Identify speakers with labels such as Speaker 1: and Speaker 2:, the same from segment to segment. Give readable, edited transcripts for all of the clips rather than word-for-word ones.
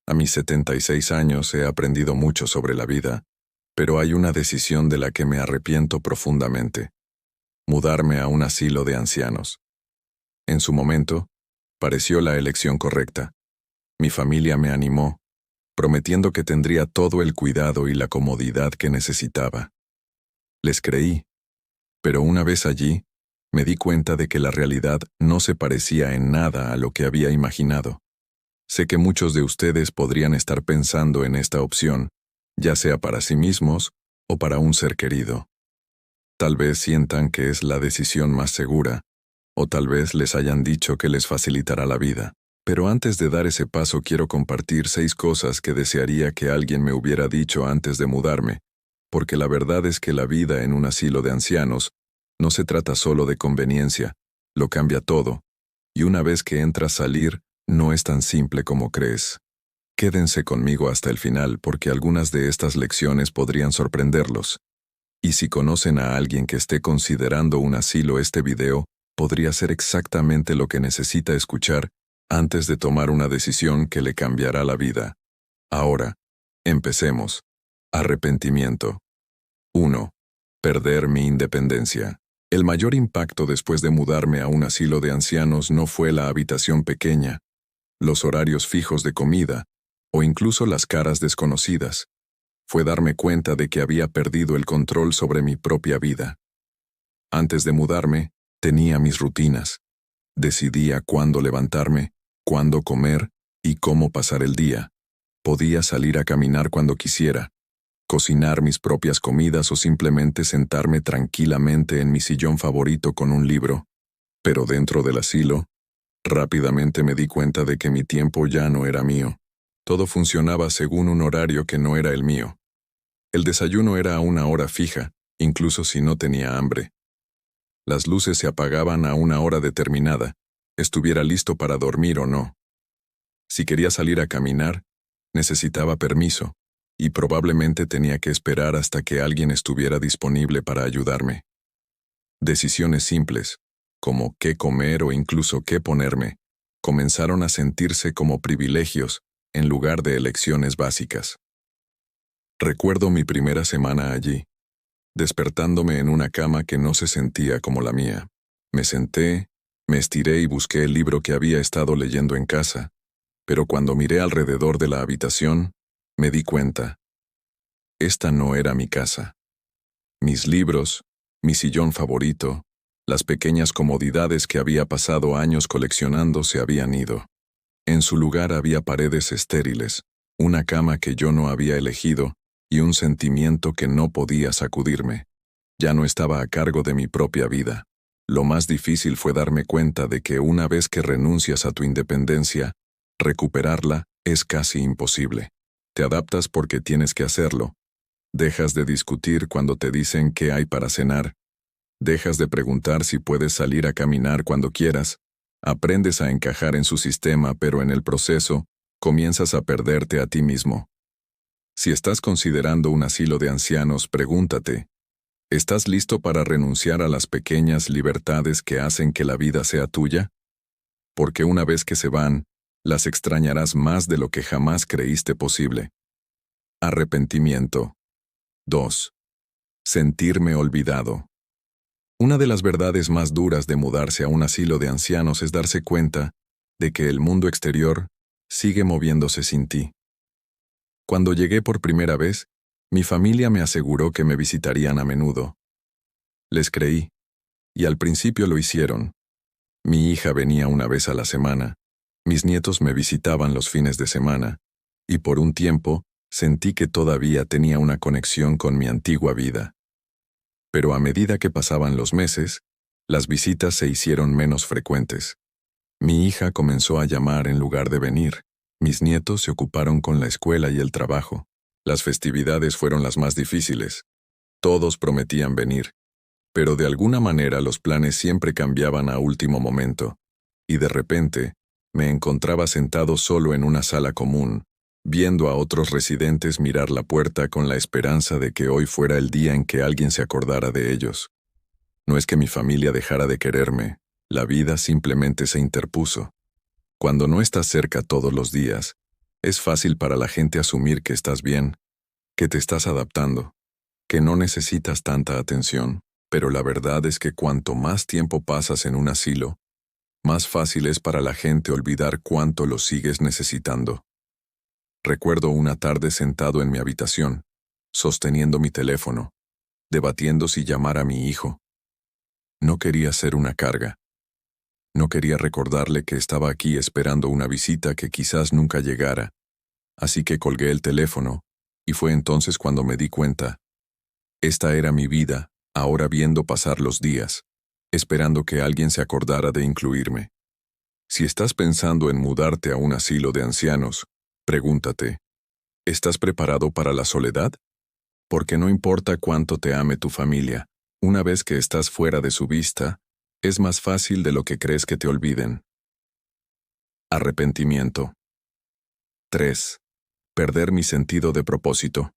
Speaker 1: A mis 76 años he aprendido mucho sobre la vida, pero hay una decisión de la que me arrepiento profundamente: mudarme a un asilo de ancianos. En su momento, pareció la elección correcta. Mi familia me animó, prometiendo que tendría todo el cuidado y la comodidad que necesitaba. Les creí, pero una vez allí, me di cuenta de que la realidad no se parecía en nada a lo que había imaginado. Sé que muchos de ustedes podrían estar pensando en esta opción, ya sea para sí mismos o para un ser querido. Tal vez sientan que es la decisión más segura, o tal vez les hayan dicho que les facilitará la vida. Pero antes de dar ese paso quiero compartir 6 cosas que desearía que alguien me hubiera dicho antes de mudarme, porque la verdad es que la vida en un asilo de ancianos no se trata solo de conveniencia, lo cambia todo, y una vez que entras salir, no es tan simple como crees. Quédense conmigo hasta el final porque algunas de estas lecciones podrían sorprenderlos. Y si conocen a alguien que esté considerando un asilo, este video podría ser exactamente lo que necesita escuchar antes de tomar una decisión que le cambiará la vida. Ahora, empecemos. Arrepentimiento. 1. Perder mi independencia. El mayor impacto después de mudarme a un asilo de ancianos no fue la habitación pequeña, los horarios fijos de comida, o incluso las caras desconocidas. Fue darme cuenta de que había perdido el control sobre mi propia vida. Antes de mudarme, tenía mis rutinas. Decidía cuándo levantarme, cuándo comer y cómo pasar el día. Podía salir a caminar cuando quisiera, cocinar mis propias comidas o simplemente sentarme tranquilamente en mi sillón favorito con un libro. Pero dentro del asilo, rápidamente me di cuenta de que mi tiempo ya no era mío. Todo funcionaba según un horario que no era el mío. El desayuno era a una hora fija, incluso si no tenía hambre. Las luces se apagaban a una hora determinada, estuviera listo para dormir o no. Si quería salir a caminar, necesitaba permiso, y probablemente tenía que esperar hasta que alguien estuviera disponible para ayudarme. Decisiones simples, como qué comer o incluso qué ponerme, comenzaron a sentirse como privilegios en lugar de elecciones básicas. Recuerdo mi primera semana allí, despertándome en una cama que no se sentía como la mía. Me senté, me estiré y busqué el libro que había estado leyendo en casa, pero cuando miré alrededor de la habitación, me di cuenta. Esta no era mi casa. Mis libros, mi sillón favorito, las pequeñas comodidades que había pasado años coleccionando se habían ido. En su lugar había paredes estériles, una cama que yo no había elegido y un sentimiento que no podía sacudirme. Ya no estaba a cargo de mi propia vida. Lo más difícil fue darme cuenta de que una vez que renuncias a tu independencia, recuperarla es casi imposible. Te adaptas porque tienes que hacerlo. Dejas de discutir cuando te dicen qué hay para cenar. Dejas de preguntar si puedes salir a caminar cuando quieras. Aprendes a encajar en su sistema, pero en el proceso, comienzas a perderte a ti mismo. Si estás considerando un asilo de ancianos, pregúntate, ¿estás listo para renunciar a las pequeñas libertades que hacen que la vida sea tuya? Porque una vez que se van, las extrañarás más de lo que jamás creíste posible. Arrepentimiento. 2. Sentirme olvidado. Una de las verdades más duras de mudarse a un asilo de ancianos es darse cuenta de que el mundo exterior sigue moviéndose sin ti. Cuando llegué por primera vez, mi familia me aseguró que me visitarían a menudo. Les creí, y al principio lo hicieron. Mi hija venía una vez a la semana, mis nietos me visitaban los fines de semana, y por un tiempo sentí que todavía tenía una conexión con mi antigua vida. Pero a medida que pasaban los meses, las visitas se hicieron menos frecuentes. Mi hija comenzó a llamar en lugar de venir. Mis nietos se ocuparon con la escuela y el trabajo. Las festividades fueron las más difíciles. Todos prometían venir, pero de alguna manera los planes siempre cambiaban a último momento, y de repente me encontraba sentado solo en una sala común, viendo a otros residentes mirar la puerta con la esperanza de que hoy fuera el día en que alguien se acordara de ellos. No es que mi familia dejara de quererme, la vida simplemente se interpuso. Cuando no estás cerca todos los días, Es fácil para la gente asumir que estás bien, que te estás adaptando, que no necesitas tanta atención, pero la verdad es que cuanto más tiempo pasas en un asilo, más fácil es para la gente olvidar cuánto lo sigues necesitando. Recuerdo una tarde sentado en mi habitación, sosteniendo mi teléfono, debatiendo si llamar a mi hijo. No quería ser una carga. No quería recordarle que estaba aquí esperando una visita que quizás nunca llegara, así que colgué el teléfono, y fue entonces cuando me di cuenta. Esta era mi vida, ahora viendo pasar los días, esperando que alguien se acordara de incluirme. Si estás pensando en mudarte a un asilo de ancianos, pregúntate, ¿estás preparado para la soledad? Porque no importa cuánto te ame tu familia, una vez que estás fuera de su vista, es más fácil de lo que crees que te olviden. Arrepentimiento. 3. Perder mi sentido de propósito.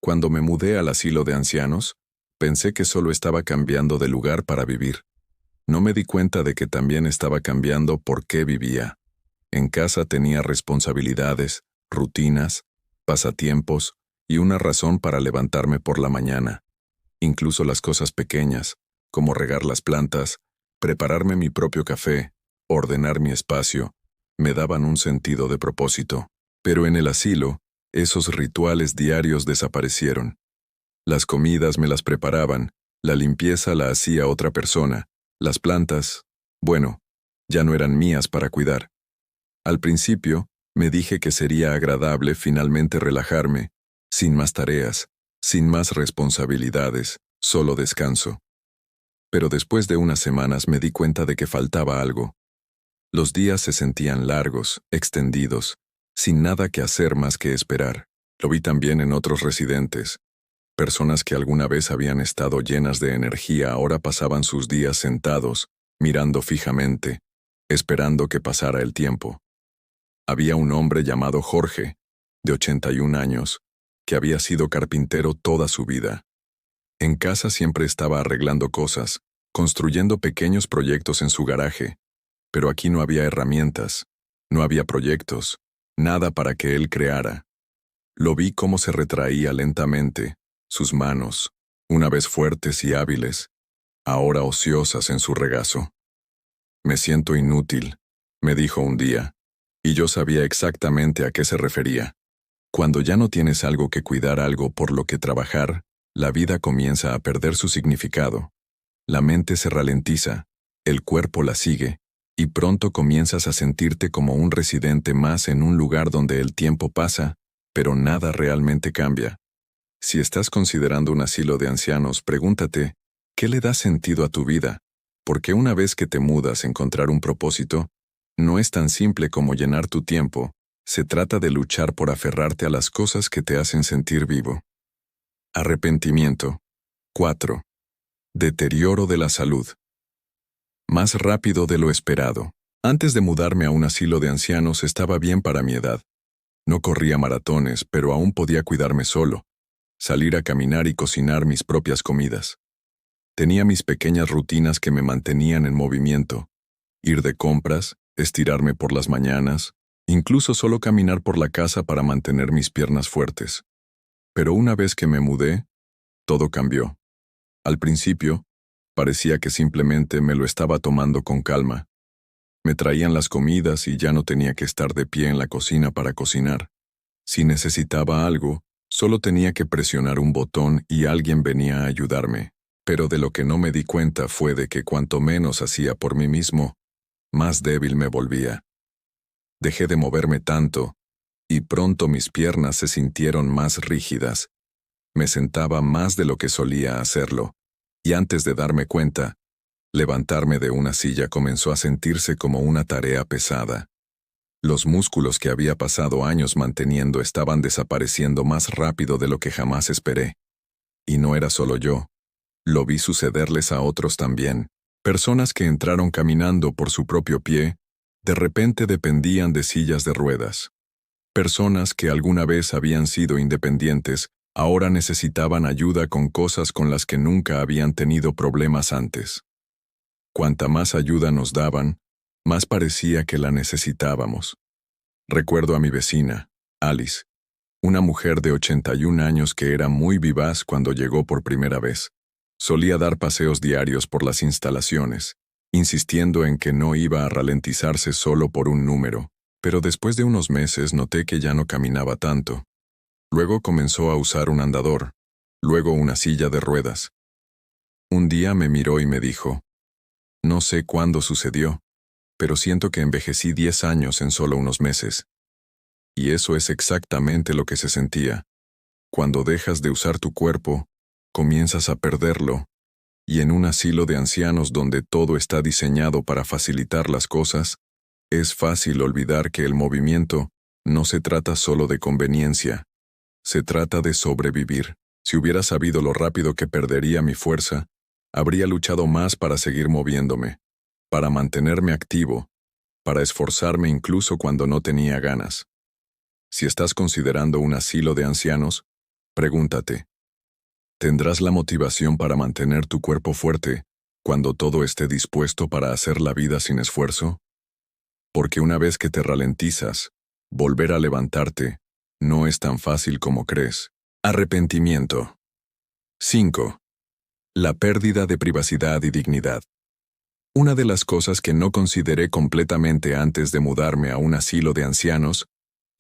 Speaker 1: Cuando me mudé al asilo de ancianos, pensé que solo estaba cambiando de lugar para vivir. No me di cuenta de que también estaba cambiando por qué vivía. En casa tenía responsabilidades, rutinas, pasatiempos y una razón para levantarme por la mañana. Incluso las cosas pequeñas, como regar las plantas, prepararme mi propio café, ordenar mi espacio, me daban un sentido de propósito. Pero en el asilo, esos rituales diarios desaparecieron. Las comidas me las preparaban, la limpieza la hacía otra persona, las plantas, bueno, ya no eran mías para cuidar. Al principio, me dije que sería agradable finalmente relajarme, sin más tareas, sin más responsabilidades, solo descanso. Pero después de unas semanas me di cuenta de que faltaba algo. Los días se sentían largos, extendidos, sin nada que hacer más que esperar. Lo vi también en otros residentes. Personas que alguna vez habían estado llenas de energía ahora pasaban sus días sentados, mirando fijamente, esperando que pasara el tiempo. Había un hombre llamado Jorge, de 81 años, que había sido carpintero toda su vida. En casa siempre estaba arreglando cosas, construyendo pequeños proyectos en su garaje, pero aquí no había herramientas, no había proyectos, nada para que él creara. Lo vi cómo se retraía lentamente, sus manos, una vez fuertes y hábiles, ahora ociosas en su regazo. Me siento inútil, me dijo un día, y yo sabía exactamente a qué se refería. Cuando ya no tienes algo que cuidar, algo por lo que trabajar, la vida comienza a perder su significado. La mente se ralentiza, el cuerpo la sigue, y pronto comienzas a sentirte como un residente más en un lugar donde el tiempo pasa, pero nada realmente cambia. Si estás considerando un asilo de ancianos, pregúntate, ¿qué le da sentido a tu vida? Porque una vez que te mudas, encontrar un propósito no es tan simple como llenar tu tiempo, se trata de luchar por aferrarte a las cosas que te hacen sentir vivo. Arrepentimiento. 4. Deterioro de la salud. Más rápido de lo esperado. Antes de mudarme a un asilo de ancianos estaba bien para mi edad. No corría maratones, pero aún podía cuidarme solo, salir a caminar y cocinar mis propias comidas. Tenía mis pequeñas rutinas que me mantenían en movimiento. Ir de compras, estirarme por las mañanas, incluso solo caminar por la casa para mantener mis piernas fuertes. Pero una vez que me mudé, todo cambió. Al principio, parecía que simplemente me lo estaba tomando con calma. Me traían las comidas y ya no tenía que estar de pie en la cocina para cocinar. Si necesitaba algo, solo tenía que presionar un botón y alguien venía a ayudarme. Pero de lo que no me di cuenta fue de que cuanto menos hacía por mí mismo, más débil me volvía. Dejé de moverme tanto, y pronto mis piernas se sintieron más rígidas. Me sentaba más de lo que solía hacerlo, y antes de darme cuenta, levantarme de una silla comenzó a sentirse como una tarea pesada. Los músculos que había pasado años manteniendo estaban desapareciendo más rápido de lo que jamás esperé. Y no era solo yo. Lo vi sucederles a otros también. Personas que entraron caminando por su propio pie, de repente dependían de sillas de ruedas. Personas que alguna vez habían sido independientes, ahora necesitaban ayuda con cosas con las que nunca habían tenido problemas antes. Cuanta más ayuda nos daban, más parecía que la necesitábamos. Recuerdo a mi vecina, Alice, una mujer de 81 años que era muy vivaz cuando llegó por primera vez. Solía dar paseos diarios por las instalaciones, insistiendo en que no iba a ralentizarse solo por un número, pero después de unos meses noté que ya no caminaba tanto. Luego comenzó a usar un andador, luego una silla de ruedas. Un día me miró y me dijo, no sé cuándo sucedió, pero siento que envejecí 10 años en solo unos meses. Y eso es exactamente lo que se sentía. Cuando dejas de usar tu cuerpo, comienzas a perderlo, y en un asilo de ancianos donde todo está diseñado para facilitar las cosas, es fácil olvidar que el movimiento no se trata solo de conveniencia, se trata de sobrevivir. Si hubiera sabido lo rápido que perdería mi fuerza, habría luchado más para seguir moviéndome, para mantenerme activo, para esforzarme incluso cuando no tenía ganas. Si estás considerando un asilo de ancianos, pregúntate, ¿tendrás la motivación para mantener tu cuerpo fuerte cuando todo esté dispuesto para hacer la vida sin esfuerzo? Porque una vez que te ralentizas, volver a levantarte no es tan fácil como crees. Arrepentimiento. 5. La pérdida de privacidad y dignidad. Una de las cosas que no consideré completamente antes de mudarme a un asilo de ancianos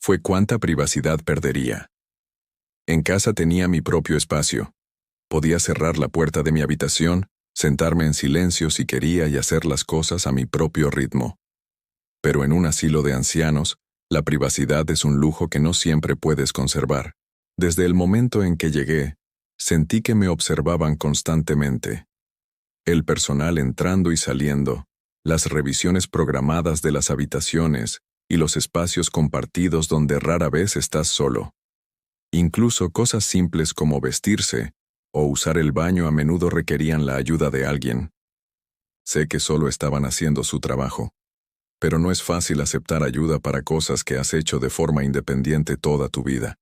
Speaker 1: fue cuánta privacidad perdería. En casa tenía mi propio espacio. Podía cerrar la puerta de mi habitación, sentarme en silencio si quería y hacer las cosas a mi propio ritmo. Pero en un asilo de ancianos, la privacidad es un lujo que no siempre puedes conservar. Desde el momento en que llegué, sentí que me observaban constantemente. El personal entrando y saliendo, las revisiones programadas de las habitaciones y los espacios compartidos donde rara vez estás solo. Incluso cosas simples como vestirse o usar el baño a menudo requerían la ayuda de alguien. Sé que solo estaban haciendo su trabajo, pero no es fácil aceptar ayuda para cosas que has hecho de forma independiente toda tu vida.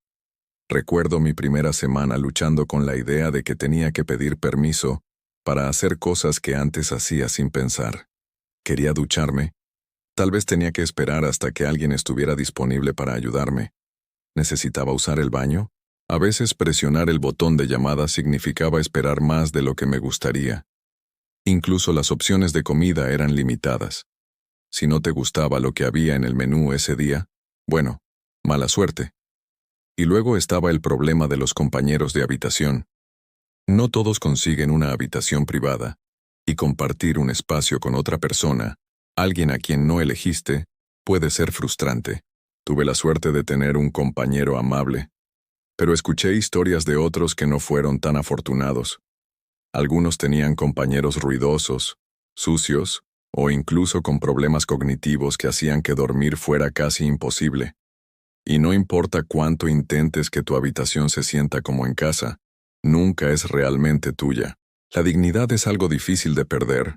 Speaker 1: Recuerdo mi primera semana luchando con la idea de que tenía que pedir permiso para hacer cosas que antes hacía sin pensar. Quería ducharme. Tal vez tenía que esperar hasta que alguien estuviera disponible para ayudarme. ¿Necesitaba usar el baño? A veces presionar el botón de llamada significaba esperar más de lo que me gustaría. Incluso las opciones de comida eran limitadas. Si no te gustaba lo que había en el menú ese día, bueno, mala suerte. Y luego estaba el problema de los compañeros de habitación. No todos consiguen una habitación privada, y compartir un espacio con otra persona, alguien a quien no elegiste, puede ser frustrante. Tuve la suerte de tener un compañero amable, pero escuché historias de otros que no fueron tan afortunados. Algunos tenían compañeros ruidosos, sucios, o incluso con problemas cognitivos que hacían que dormir fuera casi imposible. Y no importa cuánto intentes que tu habitación se sienta como en casa, nunca es realmente tuya. La dignidad es algo difícil de perder,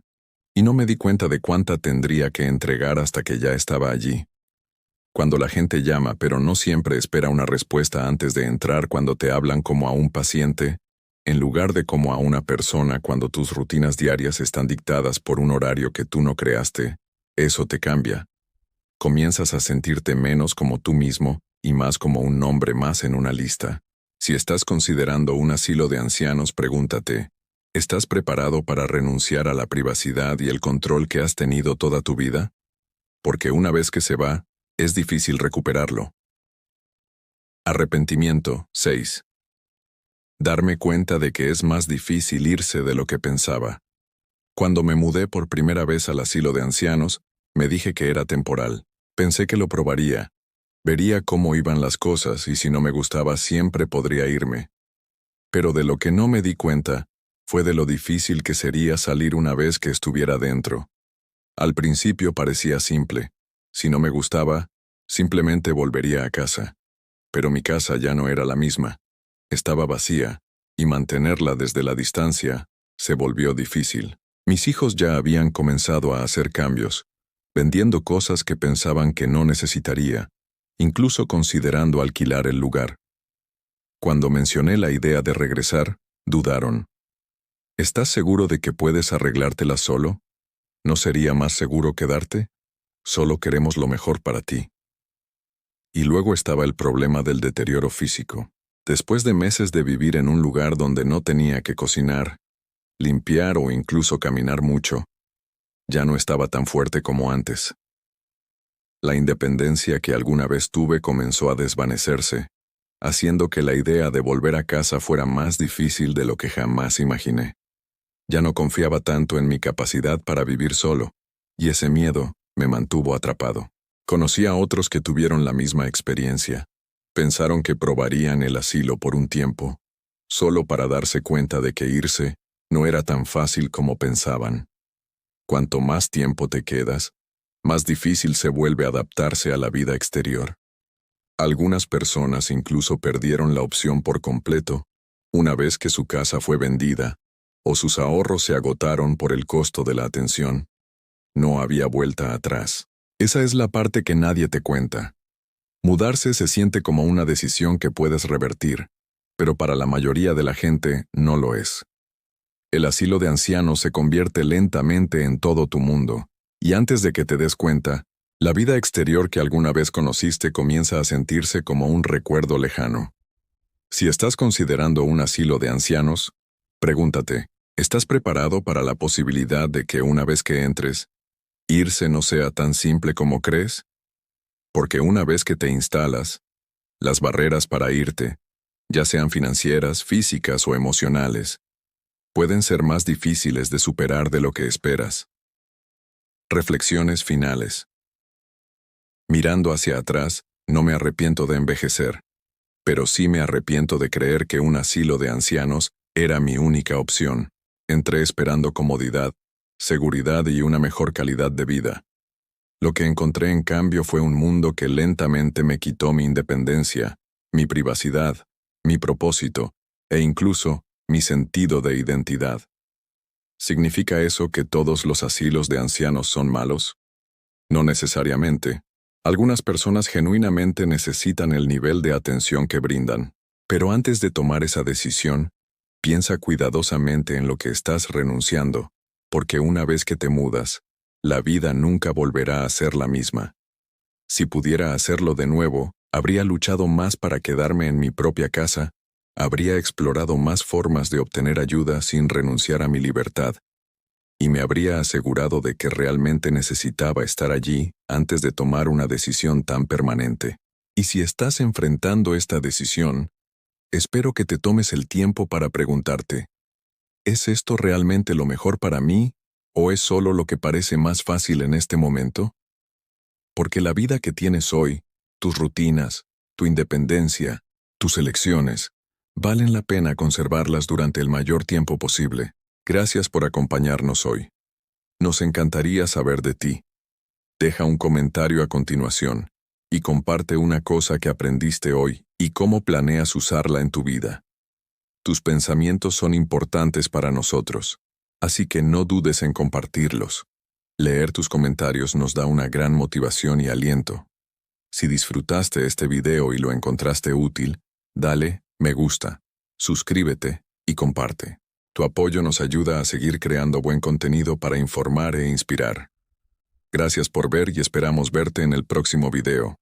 Speaker 1: y no me di cuenta de cuánta tendría que entregar hasta que ya estaba allí. Cuando la gente llama pero no siempre espera una respuesta antes de entrar cuando te hablan como a un paciente, en lugar de como a una persona cuando tus rutinas diarias están dictadas por un horario que tú no creaste, eso te cambia. Comienzas a sentirte menos como tú mismo y más como un nombre más en una lista. Si estás considerando un asilo de ancianos, pregúntate, ¿estás preparado para renunciar a la privacidad y el control que has tenido toda tu vida? Porque una vez que se va, es difícil recuperarlo. Arrepentimiento. 6. Darme cuenta de que es más difícil irse de lo que pensaba. Cuando me mudé por primera vez al asilo de ancianos, me dije que era temporal. Pensé que lo probaría. Vería cómo iban las cosas y si no me gustaba siempre podría irme. Pero de lo que no me di cuenta fue de lo difícil que sería salir una vez que estuviera dentro. Al principio parecía simple. Si no me gustaba, simplemente volvería a casa. Pero mi casa ya no era la misma. Estaba vacía, y mantenerla desde la distancia se volvió difícil. Mis hijos ya habían comenzado a hacer cambios, vendiendo cosas que pensaban que no necesitaría, incluso considerando alquilar el lugar. Cuando mencioné la idea de regresar, dudaron. ¿Estás seguro de que puedes arreglártela solo? ¿No sería más seguro quedarte? Solo queremos lo mejor para ti. Y luego estaba el problema del deterioro físico. Después de meses de vivir en un lugar donde no tenía que cocinar, limpiar o incluso caminar mucho, ya no estaba tan fuerte como antes. La independencia que alguna vez tuve comenzó a desvanecerse, haciendo que la idea de volver a casa fuera más difícil de lo que jamás imaginé. Ya no confiaba tanto en mi capacidad para vivir solo, y ese miedo me mantuvo atrapado. Conocí a otros que tuvieron la misma experiencia. Pensaron que probarían el asilo por un tiempo, solo para darse cuenta de que irse no era tan fácil como pensaban. Cuanto más tiempo te quedas, más difícil se vuelve adaptarse a la vida exterior. Algunas personas incluso perdieron la opción por completo, una vez que su casa fue vendida, o sus ahorros se agotaron por el costo de la atención. No había vuelta atrás. Esa es la parte que nadie te cuenta. Mudarse se siente como una decisión que puedes revertir, pero para la mayoría de la gente no lo es. El asilo de ancianos se convierte lentamente en todo tu mundo, y antes de que te des cuenta, la vida exterior que alguna vez conociste comienza a sentirse como un recuerdo lejano. Si estás considerando un asilo de ancianos, pregúntate, ¿estás preparado para la posibilidad de que una vez que entres, irse no sea tan simple como crees? Porque una vez que te instalas, las barreras para irte, ya sean financieras, físicas o emocionales, pueden ser más difíciles de superar de lo que esperas. Reflexiones finales. Mirando hacia atrás, no me arrepiento de envejecer, pero sí me arrepiento de creer que un asilo de ancianos era mi única opción. Entré esperando comodidad, seguridad y una mejor calidad de vida. Lo que encontré en cambio fue un mundo que lentamente me quitó mi independencia, mi privacidad, mi propósito e incluso mi sentido de identidad. ¿Significa eso que todos los asilos de ancianos son malos? No necesariamente. Algunas personas genuinamente necesitan el nivel de atención que brindan, pero antes de tomar esa decisión, piensa cuidadosamente en lo que estás renunciando, porque una vez que te mudas, la vida nunca volverá a ser la misma. Si pudiera hacerlo de nuevo, habría luchado más para quedarme en mi propia casa, habría explorado más formas de obtener ayuda sin renunciar a mi libertad, y me habría asegurado de que realmente necesitaba estar allí antes de tomar una decisión tan permanente. Y si estás enfrentando esta decisión, espero que te tomes el tiempo para preguntarte, ¿es esto realmente lo mejor para mí, o es solo lo que parece más fácil en este momento? Porque la vida que tienes hoy, tus rutinas, tu independencia, tus elecciones, valen la pena conservarlas durante el mayor tiempo posible. Gracias por acompañarnos hoy. Nos encantaría saber de ti. Deja un comentario a continuación y comparte una cosa que aprendiste hoy y cómo planeas usarla en tu vida. Tus pensamientos son importantes para nosotros, así que no dudes en compartirlos. Leer tus comentarios nos da una gran motivación y aliento. Si disfrutaste este video y lo encontraste útil, dale me gusta, suscríbete y comparte. Tu apoyo nos ayuda a seguir creando buen contenido para informar e inspirar. Gracias por ver y esperamos verte en el próximo video.